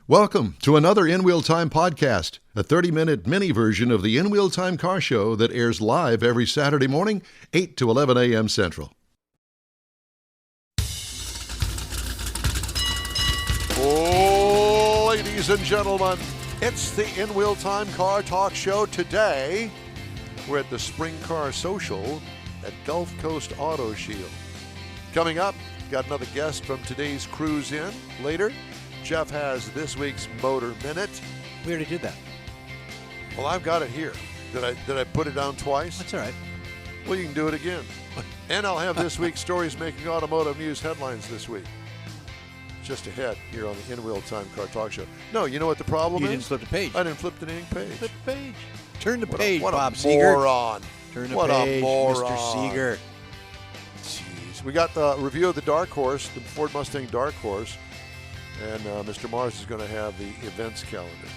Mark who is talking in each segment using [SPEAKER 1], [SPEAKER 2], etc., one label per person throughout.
[SPEAKER 1] Welcome to another In Wheel Time podcast, a 30-minute mini version of the In Wheel Time car show that airs live every Saturday morning, 8 to 11 a.m. Central.
[SPEAKER 2] Oh, ladies and gentlemen, it's the In Wheel Time Car Talk Show. Today, we're at the Spring Car Social at Gulf Coast Auto Shield. Coming up, got another guest from today's cruise in. Later, Jeff has this week's Motor Minute.
[SPEAKER 3] We already did that.
[SPEAKER 2] Well, I've got it here. Did I put it down twice?
[SPEAKER 3] That's all right.
[SPEAKER 2] Well, you can do it again. And I'll have this week's Stories Making Automotive News headlines this week. Just ahead here on the In Wheel Time Car Talk Show. No, you know what the problem is?
[SPEAKER 3] You didn't flip the page.
[SPEAKER 2] I didn't flip the ink page.
[SPEAKER 3] Flip the page. Turn the page,
[SPEAKER 2] what
[SPEAKER 3] Bob
[SPEAKER 2] a
[SPEAKER 3] Seeger.
[SPEAKER 2] moron.
[SPEAKER 3] Turn the
[SPEAKER 2] what
[SPEAKER 3] page,
[SPEAKER 2] a moron.
[SPEAKER 3] Mr. Seeger.
[SPEAKER 2] Jeez. We got the review of the Dark Horse, the Ford Mustang Dark Horse. And Mr. Mars is going to have the events calendar.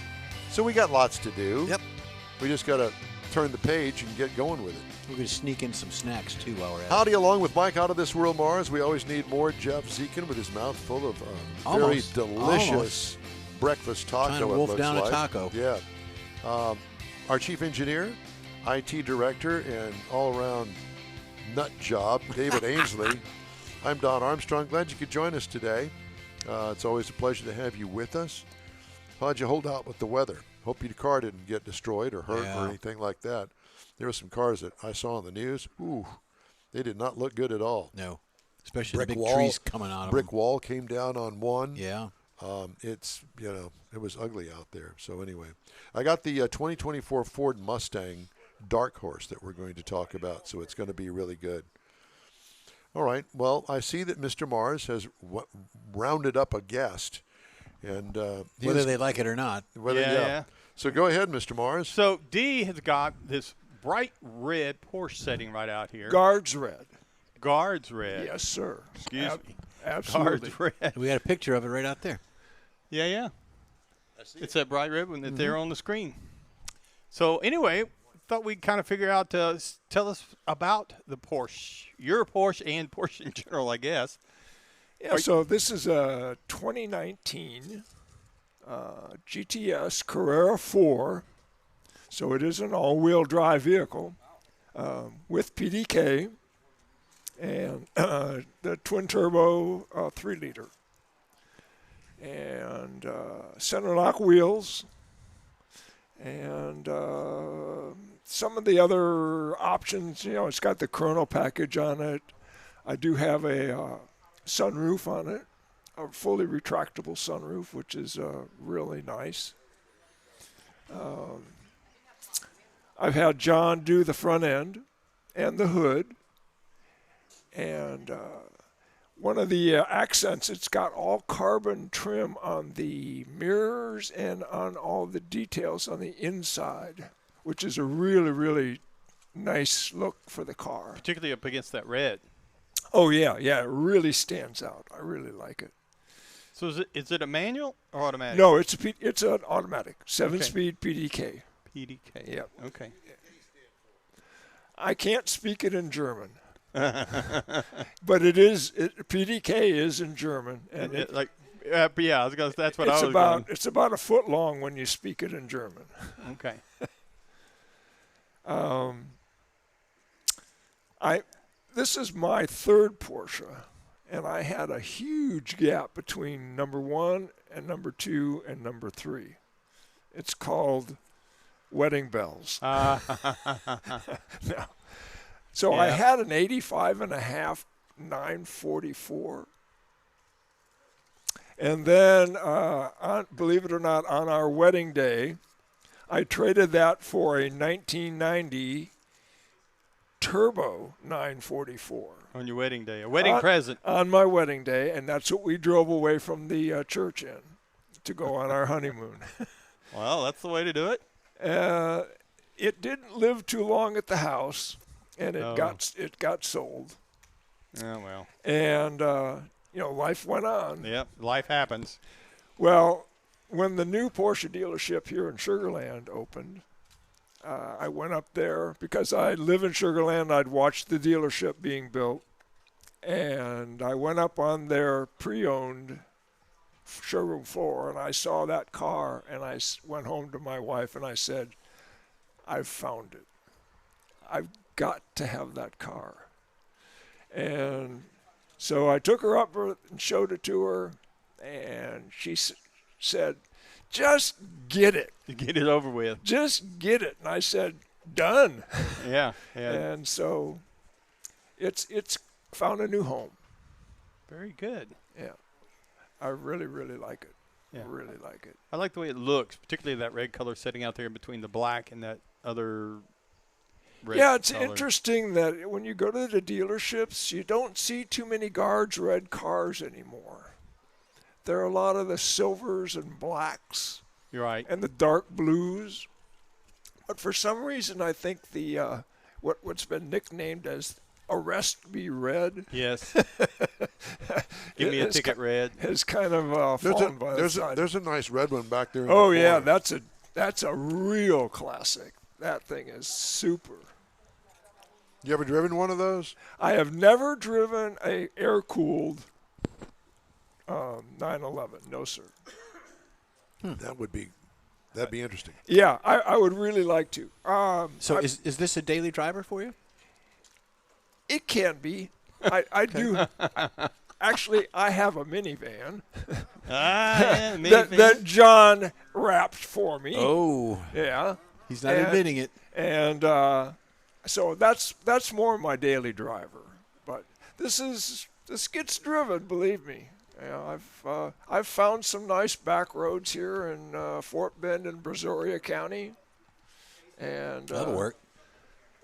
[SPEAKER 2] So we got lots to do.
[SPEAKER 3] Yep.
[SPEAKER 2] We just got to turn the page and get going with it.
[SPEAKER 3] We're going to sneak in some snacks, too, while we're at it.
[SPEAKER 2] Howdy, along with Mike out of this world, Mars. We always need more Jeff Zekin with his mouth full of very delicious breakfast taco.
[SPEAKER 3] Trying to wolf down
[SPEAKER 2] like.
[SPEAKER 3] a taco.
[SPEAKER 2] Yeah. Our chief engineer, IT director, and all-around nut job, David Ainsley. I'm Don Armstrong. Glad you could join us today. It's always a pleasure to have you with us. How'd you hold out with the weather? Hope your car didn't get destroyed or hurt or anything like that. There were some cars that I saw on the news. Ooh, they did not look good at all.
[SPEAKER 3] No, especially the big trees coming out of them.
[SPEAKER 2] Brick wall came down on one.
[SPEAKER 3] Yeah.
[SPEAKER 2] It was ugly out there. So anyway, I got the 2024 Ford Mustang Dark Horse that we're going to talk about. So it's going to be really good. All right. Well, I see that Mr. Mars has rounded up a guest, and
[SPEAKER 3] whether they like it or not.
[SPEAKER 2] Yeah. So go ahead, Mr. Mars.
[SPEAKER 4] So D has got this bright red Porsche setting right out here.
[SPEAKER 5] Guards red.
[SPEAKER 4] Guards red.
[SPEAKER 5] Yes, sir.
[SPEAKER 4] Excuse me.
[SPEAKER 5] Absolutely.
[SPEAKER 4] Guards red.
[SPEAKER 3] We got a picture of it right out there.
[SPEAKER 4] Yeah. It's that bright red one that's there on the screen. So anyway, thought we'd kind of figure out tell us about the Porsche, your Porsche and Porsche in general, I guess.
[SPEAKER 5] Yeah, so this is a 2019 GTS Carrera 4. So it is an all-wheel drive vehicle with PDK and the twin-turbo 3-liter. And center lock wheels and some of the other options, it's got the Chrono package on it. I do have a sunroof on it, a fully retractable sunroof, which is really nice. I've had John do the front end and the hood. And one of the accents, it's got all carbon trim on the mirrors and on all the details on the inside, which is a really, really nice look for the car.
[SPEAKER 4] Particularly up against that red.
[SPEAKER 5] Oh, yeah, it really stands out. I really like it.
[SPEAKER 4] So is it a manual or automatic?
[SPEAKER 5] No, it's an automatic, 7-speed PDK.
[SPEAKER 4] PDK.
[SPEAKER 5] Yep.
[SPEAKER 4] Okay.
[SPEAKER 5] I can't speak it in German. But PDK is in German, and
[SPEAKER 4] I was gonna. That's what I was going.
[SPEAKER 5] It's about a foot long when you speak it in German.
[SPEAKER 4] Okay.
[SPEAKER 5] This is my third Porsche, and I had a huge gap between number 1 and number 2 and number 3. It's called wedding bells. No. So I had an 85.5 944. And then, believe it or not, on our wedding day, I traded that for a 1990 Turbo 944.
[SPEAKER 4] On your wedding day, a wedding present.
[SPEAKER 5] On my wedding day, and that's what we drove away from the church in to go on our honeymoon.
[SPEAKER 4] Well, that's the way to do it.
[SPEAKER 5] It didn't live too long at the house. And it got sold.
[SPEAKER 4] Oh, well.
[SPEAKER 5] And, life went on.
[SPEAKER 4] Yep, life happens.
[SPEAKER 5] Well, when the new Porsche dealership here in Sugar Land opened, I went up there because I live in Sugar Land. I'd watched the dealership being built. And I went up on their pre-owned showroom floor, and I saw that car, and I went home to my wife, and I said, I've found it. I've got to have that car. And so I took her up and showed it to her, and she said, just get it.
[SPEAKER 4] Get it over with.
[SPEAKER 5] Just get it. And I said, done.
[SPEAKER 4] Yeah.
[SPEAKER 5] And so it's found a new home.
[SPEAKER 4] Very good.
[SPEAKER 5] Yeah. I really, really like it.
[SPEAKER 4] Yeah.
[SPEAKER 5] Really like it.
[SPEAKER 4] I like the way it looks, particularly that red color sitting out there in between the black and that other red
[SPEAKER 5] Yeah, it's
[SPEAKER 4] color.
[SPEAKER 5] interesting that when you go to the dealerships, you don't see too many guards red cars anymore. There are a lot of the silvers and blacks.
[SPEAKER 4] You're right.
[SPEAKER 5] And the dark blues. But for some reason, I think the what's been nicknamed as Arrest Me Red.
[SPEAKER 4] Yes. Give me a ticket red.
[SPEAKER 5] Has kind of fallen by the side.
[SPEAKER 2] There's a nice red one back there. In
[SPEAKER 5] oh
[SPEAKER 2] the
[SPEAKER 5] yeah,
[SPEAKER 2] corner.
[SPEAKER 5] that's a real classic. That thing is super.
[SPEAKER 2] You ever driven one of those?
[SPEAKER 5] I have never driven a air-cooled 911. No, sir.
[SPEAKER 2] That'd be interesting.
[SPEAKER 5] Yeah, I would really like to.
[SPEAKER 3] So is this a daily driver for you?
[SPEAKER 5] It can be. I do. Actually, I have a minivan that John wrapped for me.
[SPEAKER 3] Oh.
[SPEAKER 5] Yeah.
[SPEAKER 3] He's not admitting it.
[SPEAKER 5] And so that's more my daily driver. But this gets driven, believe me. Yeah, I've found some nice back roads here in Fort Bend and Brazoria County, and
[SPEAKER 3] That'll work.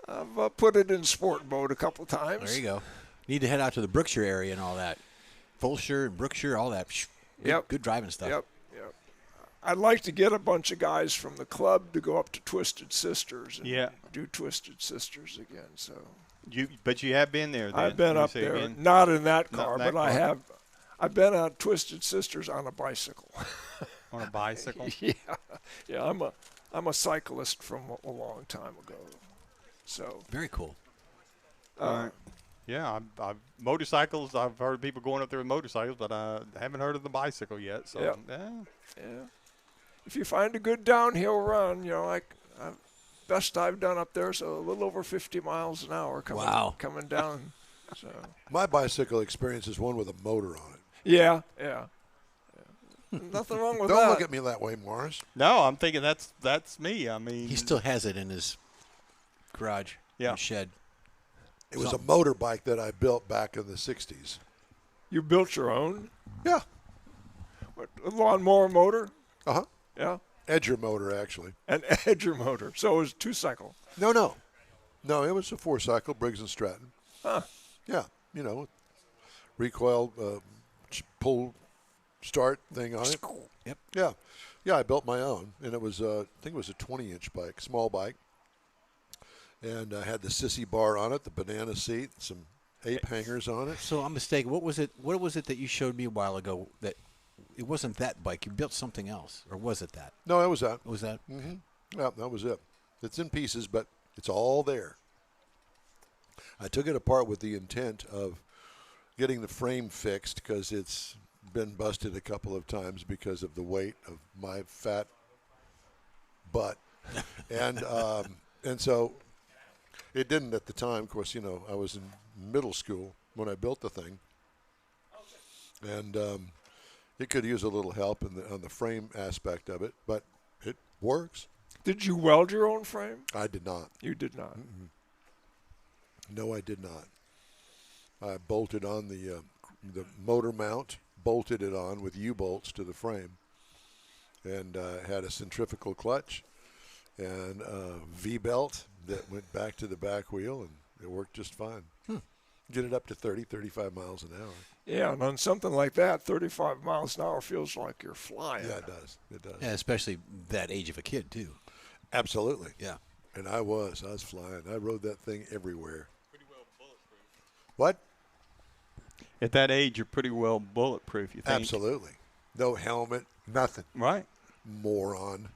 [SPEAKER 5] I've put it in sport mode a couple times.
[SPEAKER 3] There you go. Need to head out to the Brookshire area and all that. Fulshire and Brookshire, all that. Good driving stuff.
[SPEAKER 5] Yep. I'd like to get a bunch of guys from the club to go up to Twisted Sisters and do Twisted Sisters again. So
[SPEAKER 4] But you have been there. Then.
[SPEAKER 5] I've been up there, not in that car, but I have. I've been on Twisted Sisters on a bicycle.
[SPEAKER 4] On a bicycle?
[SPEAKER 5] Yeah. I'm a cyclist from a long time ago. So
[SPEAKER 3] very cool.
[SPEAKER 4] Yeah, I've motorcycles. I've heard people going up there with motorcycles, but I haven't heard of the bicycle yet. So
[SPEAKER 5] yeah. If you find a good downhill run, best I've done up there is a little over 50 miles an hour coming down. So
[SPEAKER 2] my bicycle experience is one with a motor on it.
[SPEAKER 5] Yeah. Nothing wrong with that.
[SPEAKER 2] Don't look at me that way, Morris.
[SPEAKER 4] No, I'm thinking that's me. I mean,
[SPEAKER 3] he still has it in his garage, shed.
[SPEAKER 2] It was a motorbike that I built back in the 60s.
[SPEAKER 5] You built your own?
[SPEAKER 2] Yeah.
[SPEAKER 5] What, a lawnmower motor?
[SPEAKER 2] Uh-huh.
[SPEAKER 5] Yeah.
[SPEAKER 2] Edger motor, actually.
[SPEAKER 5] An Edger motor. So it was two-cycle.
[SPEAKER 2] No, it was a four-cycle, Briggs & Stratton.
[SPEAKER 5] Huh.
[SPEAKER 2] Yeah, recoil, pull, start thing on it.
[SPEAKER 3] Yep.
[SPEAKER 2] Yeah, I built my own, and it was, I think it was a 20-inch bike, small bike. And I had the sissy bar on it, the banana seat, some ape hangers on it.
[SPEAKER 3] So I'm mistaken. What was it that you showed me a while ago that it wasn't that bike? You built something else, or was it that?
[SPEAKER 2] No, it was that.
[SPEAKER 3] Was that?
[SPEAKER 2] Mm-hmm. Yeah, that was it. It's in pieces, but it's all there. I took it apart with the intent of getting the frame fixed because it's been busted a couple of times because of the weight of my fat butt. And so it didn't at the time. Of course, I was in middle school when I built the thing. And it could use a little help on the frame aspect of it, but it works.
[SPEAKER 5] Did you weld your own frame?
[SPEAKER 2] I did not.
[SPEAKER 5] You did not?
[SPEAKER 2] Mm-mm. No, I did not. I bolted on the motor mount, bolted it on with U-bolts to the frame, and had a centrifugal clutch and a V-belt that went back to the back wheel, and it worked just fine. Get it up to 30, 35 miles an hour.
[SPEAKER 5] Yeah, and on something like that, 35 miles an hour feels like you're flying.
[SPEAKER 2] Yeah, it does. It does.
[SPEAKER 3] Yeah, especially that age of a kid, too.
[SPEAKER 2] Absolutely.
[SPEAKER 3] Yeah.
[SPEAKER 2] And I was flying. I rode that thing everywhere. Pretty well bulletproof. What?
[SPEAKER 4] At that age, you're pretty well bulletproof, you think?
[SPEAKER 2] Absolutely. No helmet, nothing.
[SPEAKER 4] Right.
[SPEAKER 2] Moron.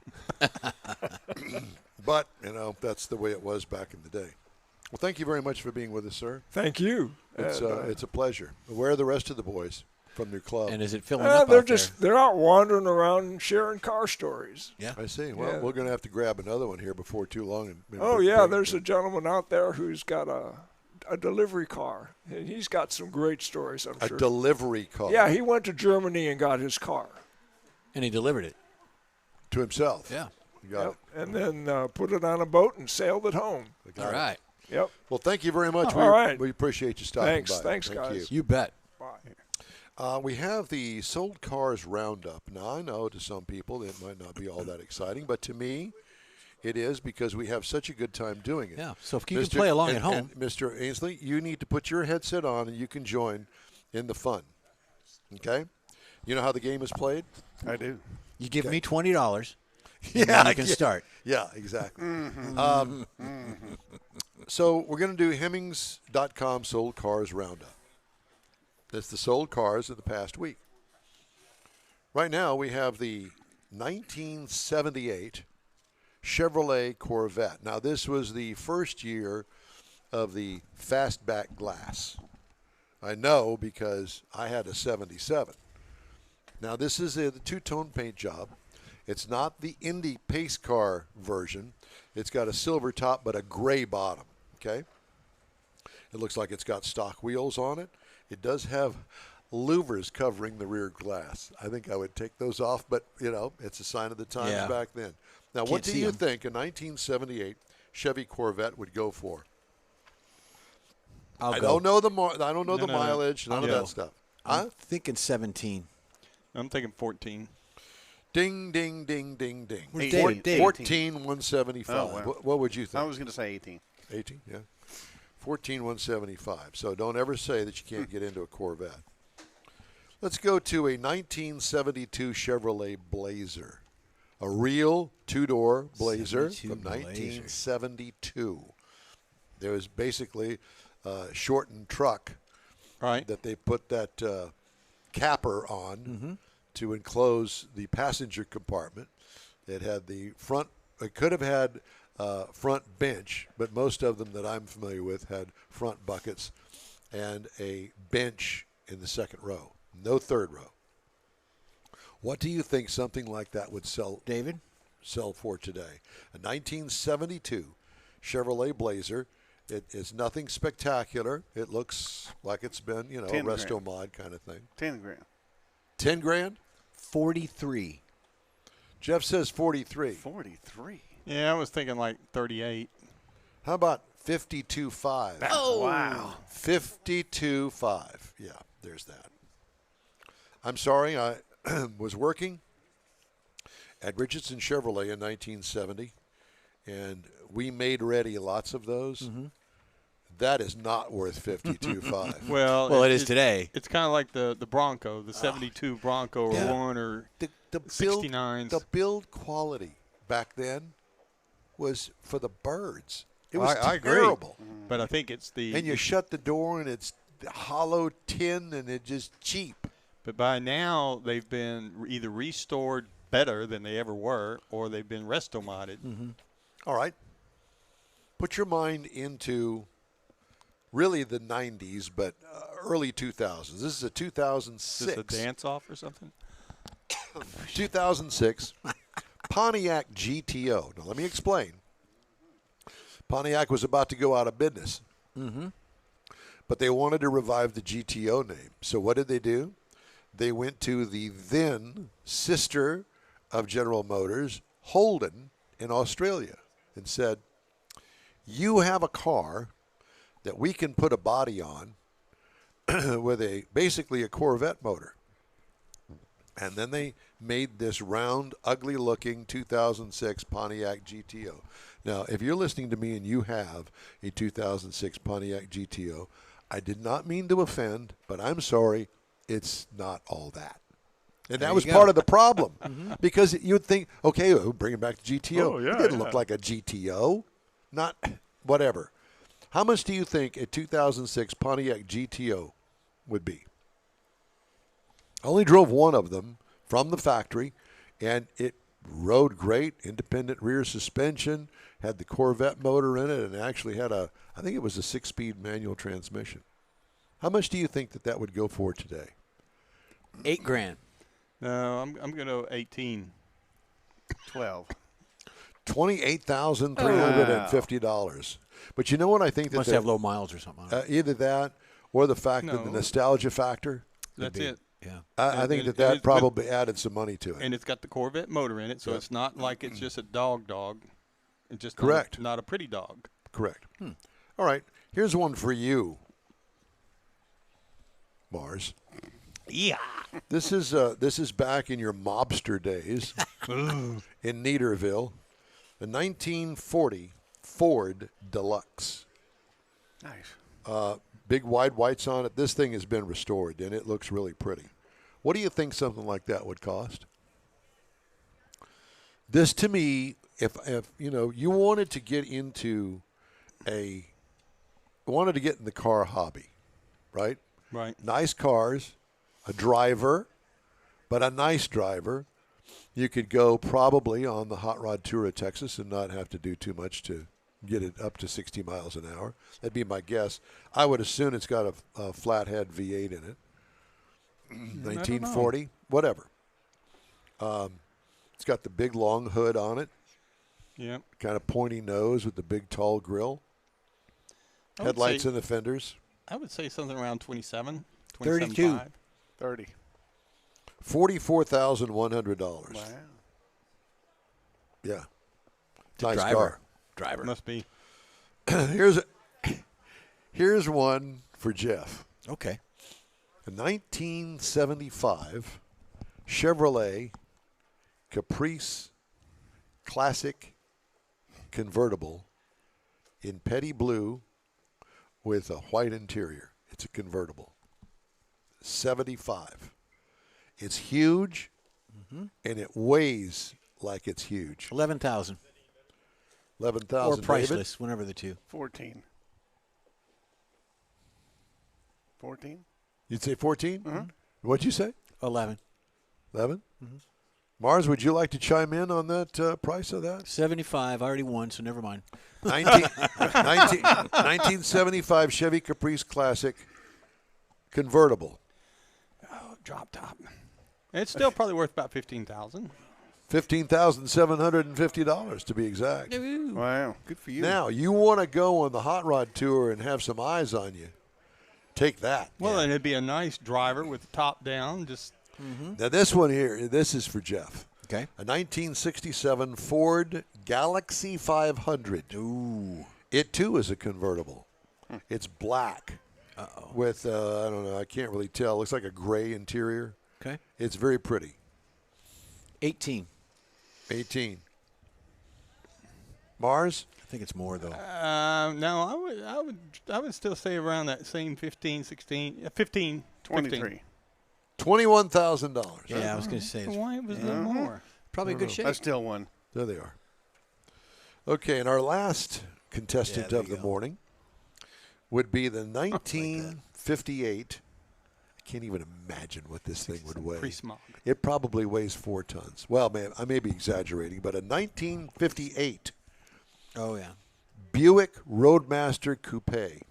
[SPEAKER 2] But, that's the way it was back in the day. Well, thank you very much for being with us, sir.
[SPEAKER 5] Thank you.
[SPEAKER 2] It's a pleasure. Where are the rest of the boys? from your club.
[SPEAKER 3] And is it filling up
[SPEAKER 5] they're
[SPEAKER 3] out
[SPEAKER 5] just
[SPEAKER 3] there?
[SPEAKER 5] they're out wandering around and sharing car stories.
[SPEAKER 3] Yeah.
[SPEAKER 2] I see. Well,
[SPEAKER 5] Yeah.
[SPEAKER 2] we're going to have to grab another one here before too long. And
[SPEAKER 5] Oh yeah, there's a gentleman out there who's got a delivery car, and he's got some great stories. I'm sure.
[SPEAKER 2] delivery car.
[SPEAKER 5] Yeah, he went to Germany and got his car.
[SPEAKER 3] And he delivered it.
[SPEAKER 2] To himself.
[SPEAKER 3] Yeah.
[SPEAKER 2] You got
[SPEAKER 5] Yep. And then put it on a boat and sailed it home.
[SPEAKER 2] it. Got
[SPEAKER 3] All
[SPEAKER 2] it.
[SPEAKER 3] right.
[SPEAKER 5] Yep.
[SPEAKER 2] Well, thank you very much.
[SPEAKER 5] All right.
[SPEAKER 2] We appreciate you stopping by.
[SPEAKER 5] Thanks,
[SPEAKER 2] Thank
[SPEAKER 5] guys.
[SPEAKER 2] you.
[SPEAKER 3] You bet.
[SPEAKER 5] Bye.
[SPEAKER 2] We have the sold cars roundup. Now, I know to some people it might not be all that exciting, but to me, it is because we have such a good time doing it.
[SPEAKER 3] Yeah. So if you can play along
[SPEAKER 2] and-
[SPEAKER 3] at home.
[SPEAKER 2] and Mr. Ainsley, you need to put your headset on and you can join in the fun. Okay? You know how the game is played?
[SPEAKER 4] I do.
[SPEAKER 3] You give me $20.
[SPEAKER 2] Yeah,
[SPEAKER 3] You can start.
[SPEAKER 2] Yeah, exactly. So we're going to do Hemmings.com sold cars roundup. That's the sold cars of the past week. Right now we have the 1978 Chevrolet Corvette. Now this was the first year of the fastback glass. I know because I had a 77. Now this is the two-tone paint job. It's not the Indy pace car version. It's got a silver top but a gray bottom, okay? It looks like it's got stock wheels on it. It does have louvers covering the rear glass. I think I would take those off, but, you know, it's a sign of the times
[SPEAKER 3] Yeah.
[SPEAKER 2] back then. Now, what
[SPEAKER 3] Can't
[SPEAKER 2] do
[SPEAKER 3] see
[SPEAKER 2] you
[SPEAKER 3] 'em.
[SPEAKER 2] think a 1978 Chevy Corvette would go for? I don't know the mileage, none of that stuff.
[SPEAKER 3] I'm thinking 17.
[SPEAKER 4] I'm thinking 14.
[SPEAKER 2] Ding, ding, ding, ding, ding.
[SPEAKER 3] Where's
[SPEAKER 6] Dave?
[SPEAKER 3] Dave?
[SPEAKER 2] 14,175.
[SPEAKER 6] Oh, wow.
[SPEAKER 2] What would you think?
[SPEAKER 6] I was going to say 18.
[SPEAKER 2] 18, yeah. 14,175. So don't ever say that you can't get into a Corvette. Let's go to a 1972 Chevrolet Blazer. A real two-door Blazer
[SPEAKER 3] 72
[SPEAKER 2] from
[SPEAKER 3] Blazer.
[SPEAKER 2] 1972. There was basically a shortened truck
[SPEAKER 4] Right.
[SPEAKER 2] that they put that capper on to enclose the passenger compartment. It had the front. It could have had front bench, but most of them that I'm familiar with had front buckets and a bench in the second row. No third row. What do you think something like that would sell for today? A 1972 Chevrolet Blazer. It is nothing spectacular. It looks like it's been, you know, a
[SPEAKER 6] 10
[SPEAKER 2] resto
[SPEAKER 6] grand.
[SPEAKER 2] mod kind of thing.
[SPEAKER 6] 10 grand.
[SPEAKER 2] 10 grand?
[SPEAKER 3] 43.
[SPEAKER 2] Jeff says 43.
[SPEAKER 6] 43.
[SPEAKER 4] Yeah, I was thinking like 38.
[SPEAKER 2] How about 52.5?
[SPEAKER 6] Oh, wow.
[SPEAKER 2] 52.5. Yeah, there's that. I'm sorry, I was working at Richardson Chevrolet in 1970, and we made ready lots of those. That is not worth 52.5.
[SPEAKER 3] Well, it is today.
[SPEAKER 4] It's kind of like the Bronco, the 72 Bronco or
[SPEAKER 3] Yeah.
[SPEAKER 4] one or
[SPEAKER 2] the
[SPEAKER 4] 69s.
[SPEAKER 2] The build quality back then was for the birds. It was
[SPEAKER 4] I agree.
[SPEAKER 2] terrible.
[SPEAKER 4] But I think it's the.
[SPEAKER 2] And you shut the door, and it's hollow tin, and it's just cheap.
[SPEAKER 4] But by now they've been either restored better than they ever were, or they've been resto modded.
[SPEAKER 2] All right. Put your mind into really the 90s, but early 2000s. This is a 2006.
[SPEAKER 4] Is this a dance off or something?
[SPEAKER 2] 2006 Pontiac GTO. Now, let me explain. Pontiac was about to go out of business. But they wanted to revive the GTO name. So what did they do? They went to the then sister of General Motors, Holden, in Australia, and said, you have a car that we can put a body on with basically a Corvette motor. And then they made this round, ugly-looking 2006 Pontiac GTO. Now, if you're listening to me and you have a 2006 Pontiac GTO, I did not mean to offend, but I'm sorry, it's not all that. And that was part of the problem. Because you'd think, okay, we'll bring it back to GTO.
[SPEAKER 5] Oh, yeah,
[SPEAKER 2] it didn't
[SPEAKER 5] yeah.
[SPEAKER 2] look like a GTO. Not whatever. How much do you think a 2006 Pontiac GTO would be? I only drove one of them from the factory, and it rode great, independent rear suspension, had the Corvette motor in it, and actually had I think it was a 6-speed manual transmission. How much do you think that would go for today?
[SPEAKER 3] $8,000.
[SPEAKER 4] No, I'm going to go 18.
[SPEAKER 6] 12.
[SPEAKER 2] $28,350. But you know what I think that
[SPEAKER 3] Must have low miles or something.
[SPEAKER 2] either that or the fact that the
[SPEAKER 4] No.
[SPEAKER 2] nostalgia factor.
[SPEAKER 4] That's it.
[SPEAKER 3] Yeah.
[SPEAKER 2] I think
[SPEAKER 4] And
[SPEAKER 2] that
[SPEAKER 4] it's
[SPEAKER 2] probably added some money to it.
[SPEAKER 4] And it's got the Corvette motor in it, so it's not like it's just a dog. It's just
[SPEAKER 2] Correct.
[SPEAKER 4] Not a pretty dog.
[SPEAKER 2] Correct. All right. Here's one for you, Mars.
[SPEAKER 4] Yeah.
[SPEAKER 2] This is back in your mobster days in Neaterville, the 1940 Ford Deluxe.
[SPEAKER 6] Nice.
[SPEAKER 2] Big wide whites on it. This thing has been restored, and it looks really pretty. What do you think something like that would cost? This, to me, if you wanted to get into wanted to get in the car hobby, right?
[SPEAKER 4] Right.
[SPEAKER 2] Nice cars, a driver, but a nice driver. You could go probably on the Hot Rod Tour of Texas and not have to do too much to get it up to 60 miles an hour. That'd be my guess. I would assume it's got a flathead V8 in it. 1940, whatever. It's got the big long hood on it,
[SPEAKER 4] Yeah.
[SPEAKER 2] kind of pointy nose with the big tall grill,
[SPEAKER 4] I would
[SPEAKER 2] headlights
[SPEAKER 4] say-
[SPEAKER 2] and the fenders.
[SPEAKER 4] I would say something around 27,
[SPEAKER 3] 32.
[SPEAKER 4] 27.5.
[SPEAKER 6] 30.
[SPEAKER 2] $44,100.
[SPEAKER 6] Wow.
[SPEAKER 2] Yeah,
[SPEAKER 3] It's a
[SPEAKER 2] nice
[SPEAKER 3] driver.
[SPEAKER 2] car.
[SPEAKER 3] Driver.
[SPEAKER 4] Must be.
[SPEAKER 2] Here's one for Jeff.
[SPEAKER 3] Okay.
[SPEAKER 2] A 1975 Chevrolet Caprice Classic convertible in petty blue with a white interior. It's a convertible. 75. It's huge, and it weighs like it's huge.
[SPEAKER 3] 11,000.
[SPEAKER 2] 11,000.
[SPEAKER 3] Or priceless, whenever the two.
[SPEAKER 6] 14. 14?
[SPEAKER 2] You'd say 14? What'd you say?
[SPEAKER 3] 11.
[SPEAKER 2] 11? Mars, would you like to chime in on that price of that?
[SPEAKER 3] 75. I already won, so never mind.
[SPEAKER 2] 1975 Chevy Caprice Classic convertible.
[SPEAKER 4] Oh, drop top. It's still probably worth about 15,000.
[SPEAKER 2] $15,750 to be exact.
[SPEAKER 6] Wow.
[SPEAKER 3] Good for you.
[SPEAKER 2] Now, you want to go on the hot rod tour and have some eyes on you. Take that.
[SPEAKER 4] Well, and it'd be a nice driver with the top down. Just
[SPEAKER 2] Now, this one here, this is for Jeff.
[SPEAKER 3] Okay.
[SPEAKER 2] A 1967 Ford Galaxy 500.
[SPEAKER 3] Ooh.
[SPEAKER 2] It, too, is a convertible. It's black with, I don't know, I can't really tell. Looks like a gray interior.
[SPEAKER 3] Okay.
[SPEAKER 2] It's very pretty.
[SPEAKER 3] 18.
[SPEAKER 2] 18. Mars?
[SPEAKER 3] I think it's more, though.
[SPEAKER 4] no, I would still say around that same 15, 16, 15,
[SPEAKER 6] 23.
[SPEAKER 2] $21,000.
[SPEAKER 3] Yeah, I was going to say it's
[SPEAKER 4] Why was there more?
[SPEAKER 3] probably a good shape.
[SPEAKER 6] I still won.
[SPEAKER 2] There they are. Okay, and our last contestant
[SPEAKER 3] there
[SPEAKER 2] of
[SPEAKER 3] you
[SPEAKER 2] the
[SPEAKER 3] go.
[SPEAKER 2] morning would be the 1958. I can't even imagine what this thing would weigh.
[SPEAKER 4] Pre-smog.
[SPEAKER 2] It probably weighs 4 tons. Well, man, I may be exaggerating, but a 1958
[SPEAKER 3] Oh, yeah.
[SPEAKER 2] Buick Roadmaster Coupe.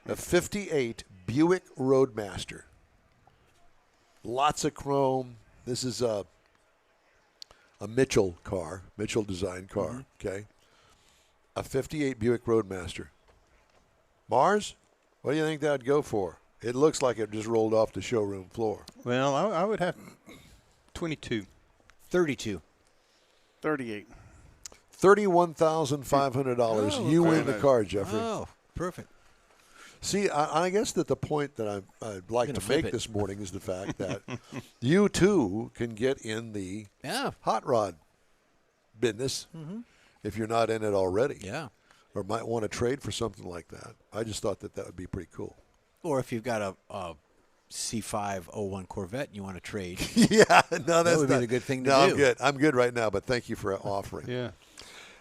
[SPEAKER 2] A 58 Buick Roadmaster. Lots of chrome. This is a Mitchell car, Mitchell design car, okay? A 58 Buick Roadmaster. Mars, what do you think that would go for? It looks like it just rolled off the showroom floor.
[SPEAKER 4] Well, I would have 22.
[SPEAKER 3] 32.
[SPEAKER 6] 38.
[SPEAKER 2] $31,500.
[SPEAKER 3] Oh,
[SPEAKER 2] You
[SPEAKER 6] okay.
[SPEAKER 2] win the car, Jeffrey.
[SPEAKER 3] Oh, perfect.
[SPEAKER 2] See, I guess that the point that I'd like
[SPEAKER 3] Gonna
[SPEAKER 2] to
[SPEAKER 3] flip
[SPEAKER 2] make
[SPEAKER 3] it.
[SPEAKER 2] this morning is the fact that you, too, can get in the
[SPEAKER 3] Yeah.
[SPEAKER 2] hot rod business if you're not in it already.
[SPEAKER 3] Yeah.
[SPEAKER 2] Or might want to trade for something like that. I just thought that would be pretty cool.
[SPEAKER 3] Or if you've got a C501 Corvette and you want to trade.
[SPEAKER 2] Yeah, no, that's
[SPEAKER 3] would be
[SPEAKER 2] not
[SPEAKER 3] the good thing to
[SPEAKER 2] no,
[SPEAKER 3] do.
[SPEAKER 2] I'm good. I'm good right now, but thank you for offering.
[SPEAKER 4] Yeah.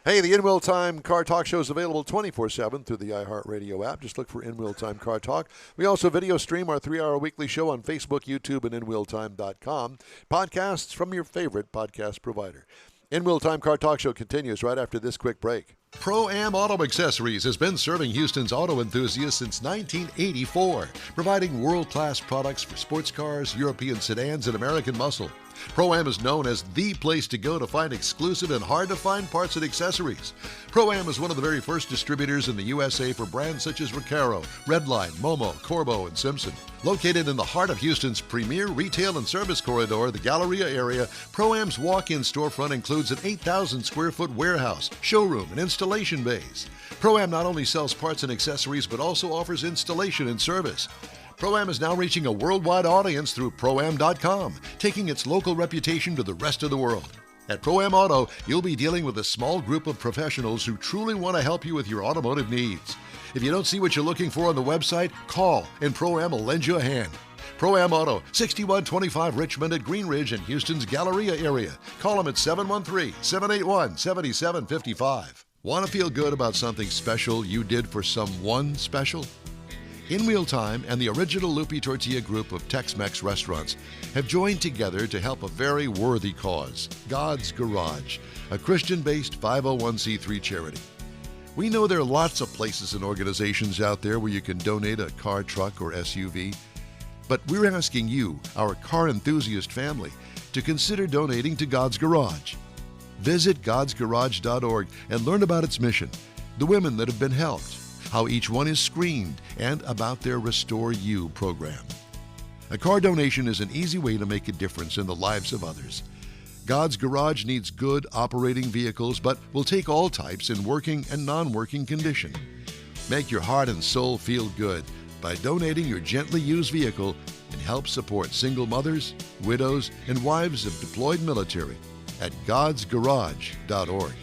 [SPEAKER 2] Hey, the In Wheel Time Car Talk Show is available 24/7 through the iHeartRadio app. Just look for In Wheel Time Car Talk. We also video stream our 3-hour weekly show on Facebook, YouTube, and InWheelTime.com. Podcasts from your favorite podcast provider. In Wheel Time Car Talk Show continues right after this quick break.
[SPEAKER 1] Pro-Am Auto Accessories has been serving Houston's auto enthusiasts since 1984, providing world-class products for sports cars, European sedans, and American muscle. Pro-Am is known as the place to go to find exclusive and hard-to-find parts and accessories. Pro-Am is one of the very first distributors in the USA for brands such as Recaro, Redline, Momo, Corbo, and Simpson. Located in the heart of Houston's premier retail and service corridor, the Galleria area, Pro-Am's walk-in storefront includes an 8,000 square foot warehouse, showroom, and installation bays. Pro-Am not only sells parts and accessories, but also offers installation and service. Pro-Am is now reaching a worldwide audience through Pro-Am.com, taking its local reputation to the rest of the world. At Pro-Am Auto, you'll be dealing with a small group of professionals who truly want to help you with your automotive needs. If you don't see what you're looking for on the website, call and Pro-Am will lend you a hand. Pro-Am Auto, 6125 Richmond at Green Ridge in Houston's Galleria area. Call them at 713-781-7755. Want to feel good about something special you did for someone special? In Wheel Time and the original Lupi Tortilla group of Tex-Mex restaurants have joined together to help a very worthy cause, God's Garage, a Christian-based 501c3 charity. We know there are lots of places and organizations out there where you can donate a car, truck, or SUV, but we're asking you, our car enthusiast family, to consider donating to God's Garage. Visit godsgarage.org and learn about its mission, the women that have been helped, how each one is screened, and about their Restore You program. A car donation is an easy way to make a difference in the lives of others. God's Garage needs good operating vehicles, but will take all types in working and non-working condition. Make your heart and soul feel good by donating your gently used vehicle and help support single mothers, widows, and wives of deployed military at godsgarage.org.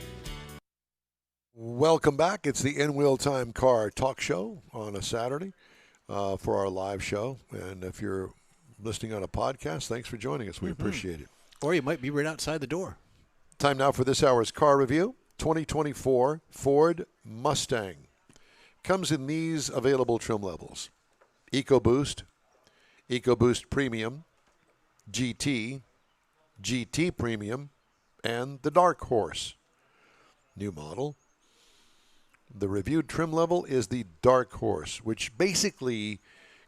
[SPEAKER 2] Welcome back. It's the In Wheel Time Car Talk Show on a Saturday for our live show. And if you're listening on a podcast, thanks for joining us. We appreciate it.
[SPEAKER 3] Or you might be right outside the door.
[SPEAKER 2] Time now for this hour's car review. 2024 Ford Mustang. Comes in these available trim levels: EcoBoost, EcoBoost Premium, GT, GT Premium, and the Dark Horse. New model. The reviewed trim level is the Dark Horse, which basically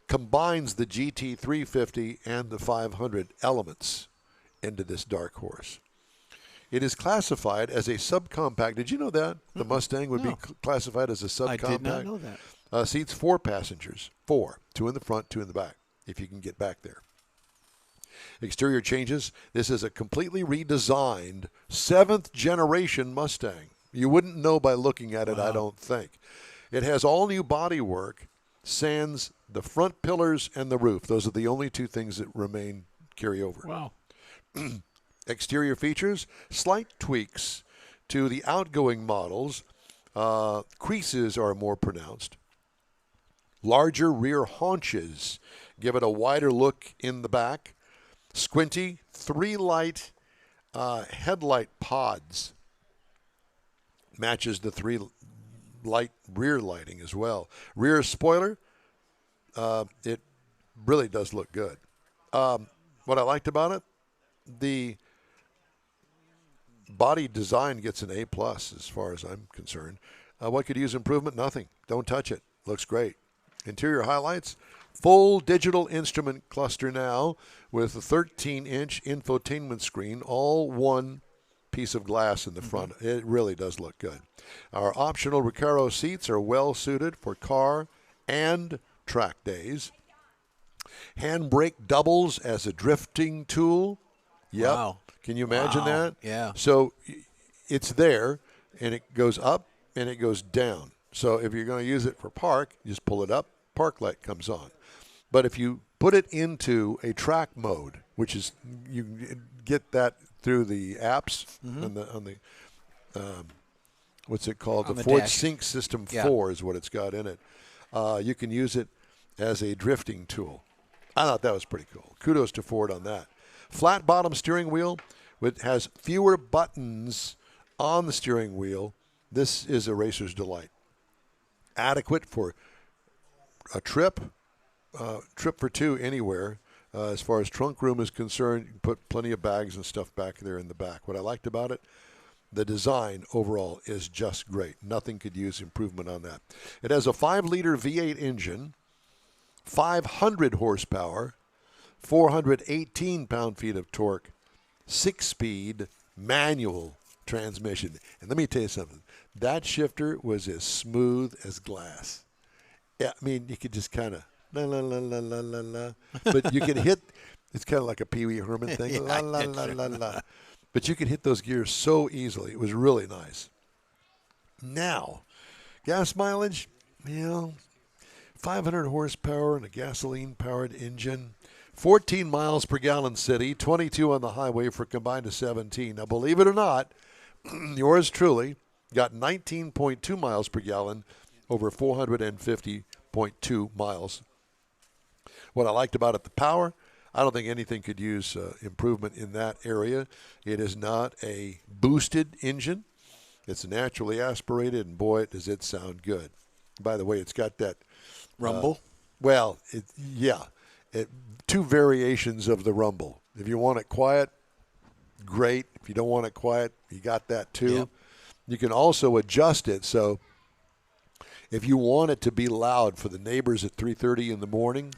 [SPEAKER 2] combines the GT350 and the 500 elements into this Dark Horse. It is classified as a subcompact. Did you know that? The Mustang would be classified as a subcompact?
[SPEAKER 3] I did not know that.
[SPEAKER 2] Seats 4 passengers. 4. 2 in the front, 2 in the back, if you can get back there. Exterior changes. This is a completely redesigned 7th generation Mustang. You wouldn't know by looking at it, I don't think. It has all new bodywork, sans the front pillars and the roof. Those are the only two things that carry over.
[SPEAKER 3] Wow.
[SPEAKER 2] Exterior features, slight tweaks to the outgoing models. Creases are more pronounced. Larger rear haunches give it a wider look in the back. Squinty, 3 light headlight pods. Matches the 3 light rear lighting as well. Rear spoiler, it really does look good. What I liked about it, the body design gets an A+ as far as I'm concerned. What could use improvement? Nothing. Don't touch it. Looks great. Interior highlights, full digital instrument cluster now with a 13-inch infotainment screen, all one piece of glass in the front. It really does look good. Our optional Recaro seats are well suited for car and track days. Handbrake doubles as a drifting tool. Yep.
[SPEAKER 3] Wow.
[SPEAKER 2] Can you imagine that?
[SPEAKER 3] Yeah.
[SPEAKER 2] So it's there, and it goes up, and it goes down. So if you're going to use it for park, you just pull it up, park light comes on. But if you put it into a track mode, which is, you get that through the apps on the what's it called?
[SPEAKER 3] On
[SPEAKER 2] The
[SPEAKER 3] the
[SPEAKER 2] Ford
[SPEAKER 3] dash.
[SPEAKER 2] Sync System
[SPEAKER 3] Yeah.
[SPEAKER 2] 4 is what it's got in it. You can use it as a drifting tool. I thought that was pretty cool. Kudos to Ford on that. Flat bottom steering wheel, which has fewer buttons on the steering wheel. This is a racer's delight. Adequate for a trip for 2 anywhere. As far as trunk room is concerned, you can put plenty of bags and stuff back there in the back. What I liked about it, the design overall is just great. Nothing could use improvement on that. It has a 5-liter V8 engine, 500 horsepower, 418 pound-feet of torque, 6-speed manual transmission. And let me tell you something. That shifter was as smooth as glass. Yeah, I mean, you could just kind of la la la la la la la, but you can hit. It's kind of like a Pee Wee Herman thing.
[SPEAKER 3] Yeah,
[SPEAKER 2] La la la la la. But you can hit those gears so easily. It was really nice. Now, gas mileage, 500 horsepower and a gasoline-powered engine. 14 miles per gallon city, 22 on the highway for combined to 17. Now, believe it or not, yours truly got 19.2 miles per gallon over 450.2 miles. What I liked about it, the power, I don't think anything could use improvement in that area. It is not a boosted engine. It's naturally aspirated, and boy, does it sound good. By the way, it's got that
[SPEAKER 3] Rumble?
[SPEAKER 2] Two variations of the rumble. If you want it quiet, great. If you don't want it quiet, you got that too.
[SPEAKER 3] Yep.
[SPEAKER 2] You can also adjust it so if you want it to be loud for the neighbors at 3:30 in the morning,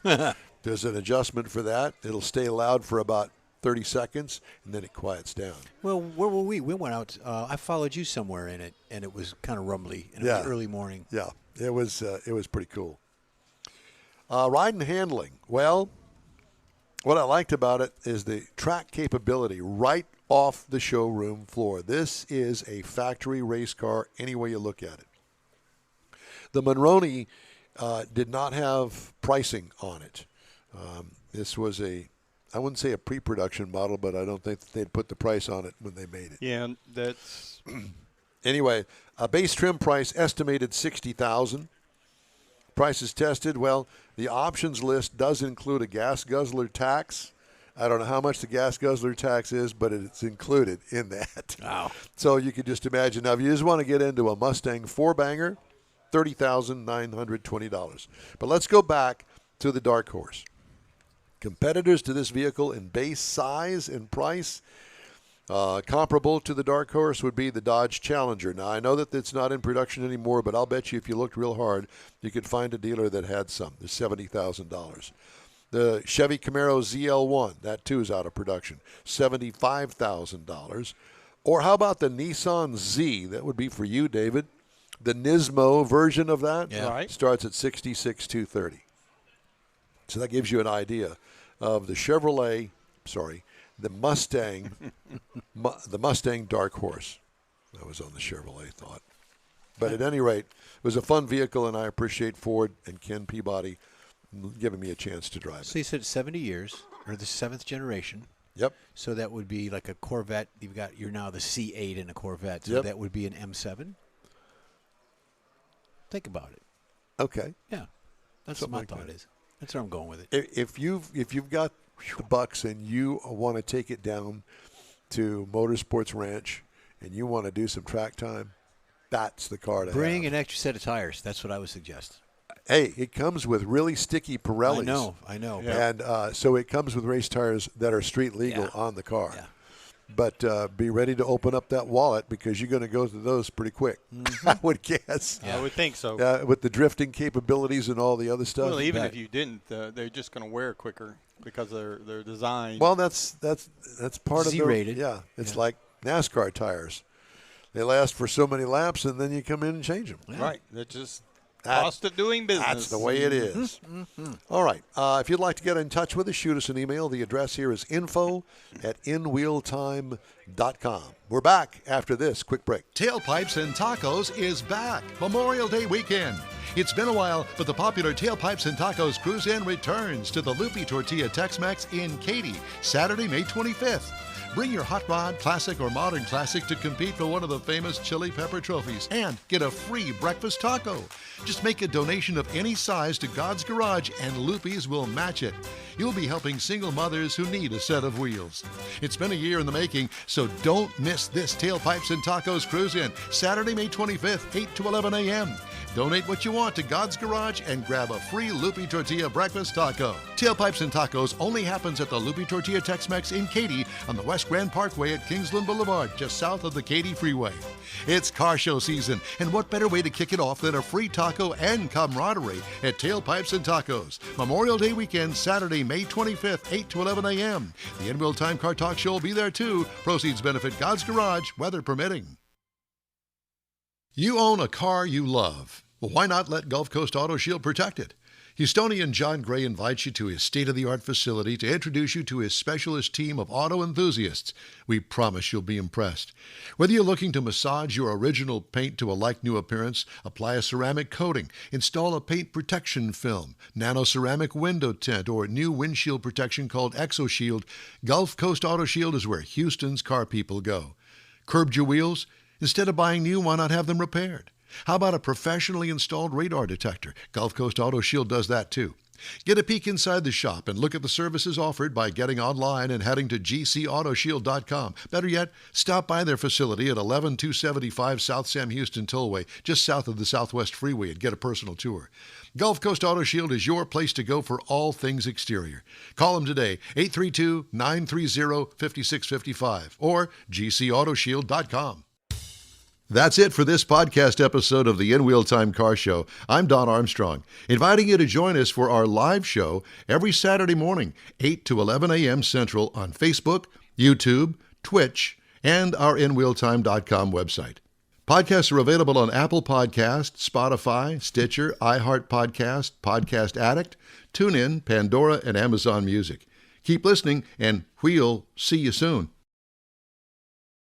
[SPEAKER 2] there's an adjustment for that. It'll stay loud for about 30 seconds, and then it quiets down.
[SPEAKER 3] Well, where were we? We went out. I followed you somewhere in it, and it was kind of rumbly, and it was early morning.
[SPEAKER 2] Yeah, it was pretty cool. Ride and handling. Well, what I liked about it is the track capability right off the showroom floor. This is a factory race car any way you look at it. The Monroney did not have pricing on it. This was I wouldn't say a pre-production model, but I don't think that they'd put the price on it when they made it.
[SPEAKER 4] Yeah, that's
[SPEAKER 2] Anyway, a base trim price estimated $60,000. Prices tested, well, the options list does include a gas guzzler tax. I don't know how much the gas guzzler tax is, but it's included in that.
[SPEAKER 3] Wow.
[SPEAKER 2] So you can just imagine. Now, if you just want to get into a Mustang 4-banger, $30,920. But let's go back to the Dark Horse. Competitors to this vehicle in base size and price, comparable to the Dark Horse would be the Dodge Challenger. Now, I know that it's not in production anymore, but I'll bet you if you looked real hard, you could find a dealer that had some. There's $70,000. The Chevy Camaro ZL1, that too is out of production, $75,000. Or how about the Nissan Z? That would be for you, David. The Nismo version of that starts at $66,230. So that gives you an idea of the the Mustang Dark Horse. That was on the Chevrolet thought. But at any rate, it was a fun vehicle, and I appreciate Ford and Ken Peabody giving me a chance to drive
[SPEAKER 3] So you said 70 years, or the 7th generation.
[SPEAKER 2] Yep.
[SPEAKER 3] So that would be like a Corvette. You're now the C8 in a Corvette. So that would be an M7. Think about it.
[SPEAKER 2] Okay.
[SPEAKER 3] Yeah, that's
[SPEAKER 2] Something
[SPEAKER 3] what my
[SPEAKER 2] like
[SPEAKER 3] thought
[SPEAKER 2] that.
[SPEAKER 3] is. That's where I'm going with it.
[SPEAKER 2] If you've got the bucks and you want to take it down to Motorsports Ranch and you want to do some track time, that's the car to
[SPEAKER 3] Bring
[SPEAKER 2] have.
[SPEAKER 3] an extra set of tires. That's what I would suggest.
[SPEAKER 2] Hey, it comes with really sticky Pirellis.
[SPEAKER 3] I know.
[SPEAKER 4] Yeah.
[SPEAKER 2] And so it comes with race tires that are street legal on the car.
[SPEAKER 3] Yeah.
[SPEAKER 2] But be ready to open up that wallet because you're going to go through those pretty quick, I would guess.
[SPEAKER 4] I would think so.
[SPEAKER 2] With the drifting capabilities and all the other stuff.
[SPEAKER 4] Well, even if you didn't, they're just going to wear quicker because of their design.
[SPEAKER 2] Well, that's part of
[SPEAKER 3] Z-rated.
[SPEAKER 2] It's like NASCAR tires. They last for so many laps, and then you come in and change them.
[SPEAKER 4] Right. They're just cost of doing business.
[SPEAKER 2] That's the way it is. All right. If you'd like to get in touch with us, shoot us an email. The address here is info@inwheeltime.com. We're back after this quick break.
[SPEAKER 1] Tailpipes and Tacos is back. Memorial Day weekend. It's been a while, but the popular Tailpipes and Tacos Cruise-In returns to the Loopy Tortilla Tex-Mex in Katy, Saturday, May 25th. Bring your hot rod, classic, or modern classic to compete for one of the famous chili pepper trophies and get a free breakfast taco. Just make a donation of any size to God's Garage and Loopy's will match it. You'll be helping single mothers who need a set of wheels. It's been a year in the making, so don't miss this Tailpipes and Tacos Cruise-In, Saturday, May 25th, 8 to 11 a.m. Donate what you want to God's Garage and grab a free Loopy Tortilla breakfast taco. Tailpipes and Tacos only happens at the Loopy Tortilla Tex-Mex in Katy on the West Grand Parkway at Kingsland Boulevard, just south of the Katy Freeway. It's car show season, and what better way to kick it off than a free taco and camaraderie at Tailpipes and Tacos. Memorial Day weekend, Saturday, May 25th, 8 to 11 a.m. The In Wheel Time Car Talk Show will be there too. Proceeds benefit God's Garage, weather permitting. You own a car you love. Well, why not let Gulf Coast Auto Shield protect it? Houstonian John Gray invites you to his state-of-the-art facility to introduce you to his specialist team of auto enthusiasts. We promise you'll be impressed. Whether you're looking to massage your original paint to a like-new appearance, apply a ceramic coating, install a paint protection film, nano-ceramic window tint, or new windshield protection called ExoShield, Gulf Coast Auto Shield is where Houston's car people go. Curbed your wheels? Instead of buying new, why not have them repaired? How about a professionally installed radar detector? Gulf Coast Auto Shield does that too. Get a peek inside the shop and look at the services offered by getting online and heading to gcautoshield.com. Better yet, stop by their facility at 11275 South Sam Houston Tollway, just south of the Southwest Freeway, and get a personal tour. Gulf Coast Auto Shield is your place to go for all things exterior. Call them today, 832-930-5655 or gcautoshield.com. That's it for this podcast episode of the In Wheel Time Car Show. I'm Don Armstrong, inviting you to join us for our live show every Saturday morning, 8 to 11 a.m. Central on Facebook, YouTube, Twitch, and our InWheelTime.com website. Podcasts are available on Apple Podcasts, Spotify, Stitcher, iHeart Podcast, Podcast Addict, TuneIn, Pandora, and Amazon Music. Keep listening, and we'll see you soon.